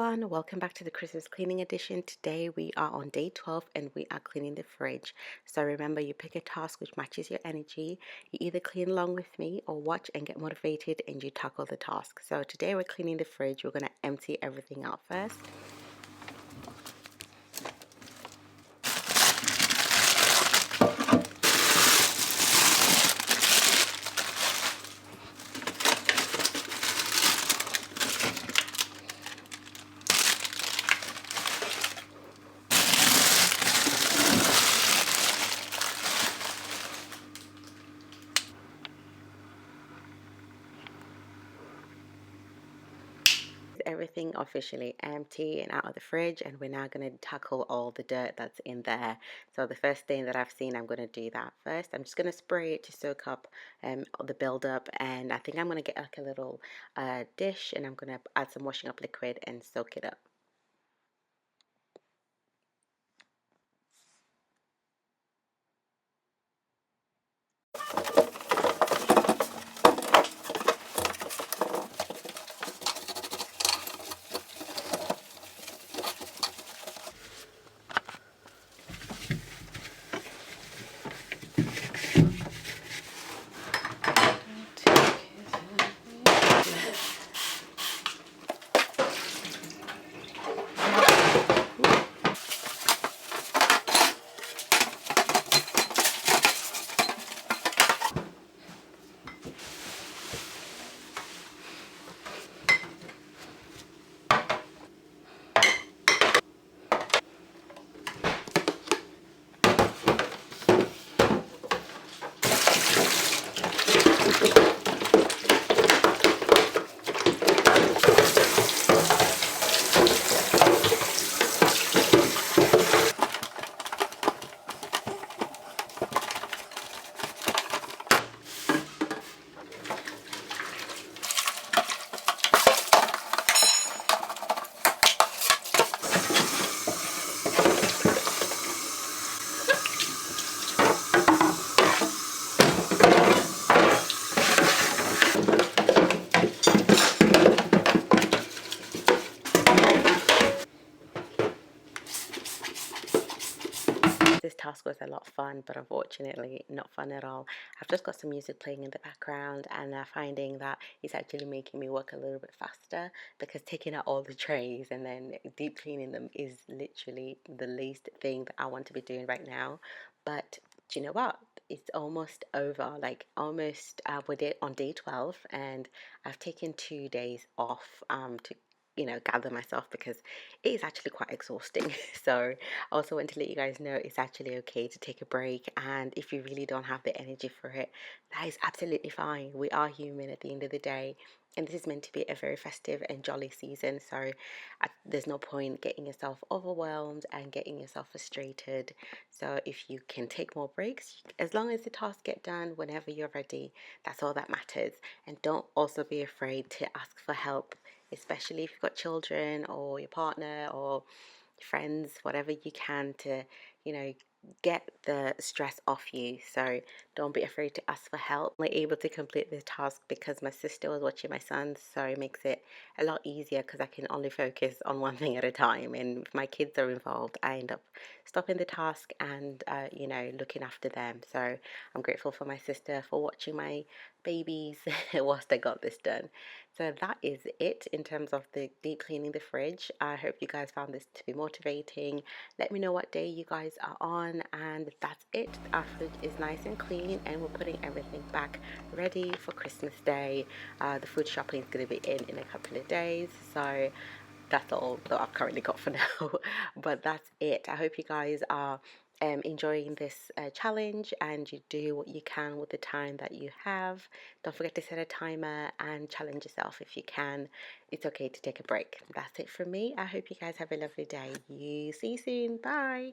everyone, welcome back to the Christmas cleaning edition. Today we are on day 12 and we are cleaning the fridge. So remember, you pick a task which matches your energy. You either clean along with me or watch and get motivated and you tackle the task. So today we're cleaning the fridge. We're going to empty everything out first. Everything officially empty and out of the fridge, and we're now going to tackle all the dirt that's in there. So the first thing that I've seen, I'm going to do that first. I'm just going to spray it to soak up the buildup, and I think I'm going to get like a little dish, and I'm going to add some washing up liquid and soak it up. This task was a lot of fun, but unfortunately not fun at all. I've just got some music playing in the background, and finding that it's actually making me work a little bit faster, because taking out all the trays and then deep cleaning them is literally the least thing that I want to be doing right now. But do you know what? It's almost over, like almost we're on day 12, and I've taken 2 days off to gather myself, because it is actually quite exhausting. So I also want to let you guys know it's actually okay to take a break, and if you really don't have the energy for it, that is absolutely fine. We are human at the end of the day, and this is meant to be a very festive and jolly season. So there's no point getting yourself overwhelmed and getting yourself frustrated. So if you can take more breaks, as long as the tasks get done whenever you're ready, that's all that matters. And don't also be afraid to ask for help, especially if you've got children or your partner or friends, whatever you can to, you know, get the stress off you. So don't be afraid to ask for help. I'm able to complete this task because my sister was watching my son, so it makes it a lot easier because I can only focus on one thing at a time. And if my kids are involved, I end up stopping the task and looking after them. So I'm grateful for my sister for watching my babies whilst I got this done. So that is it in terms of the deep cleaning the fridge. I hope you guys found this to be motivating. Let me know what day you guys are on, and that's it. Our fridge is nice and clean, and we're putting everything back ready for Christmas Day. The food shopping is going to be in a couple of days, so that's all that I've currently got for now. But that's it. I hope you guys are enjoying this challenge, and you do what you can with the time that you have. Don't forget to set a timer and challenge yourself if you can. It's okay to take a break. That's it from me. I hope you guys have a lovely day. See you soon. Bye.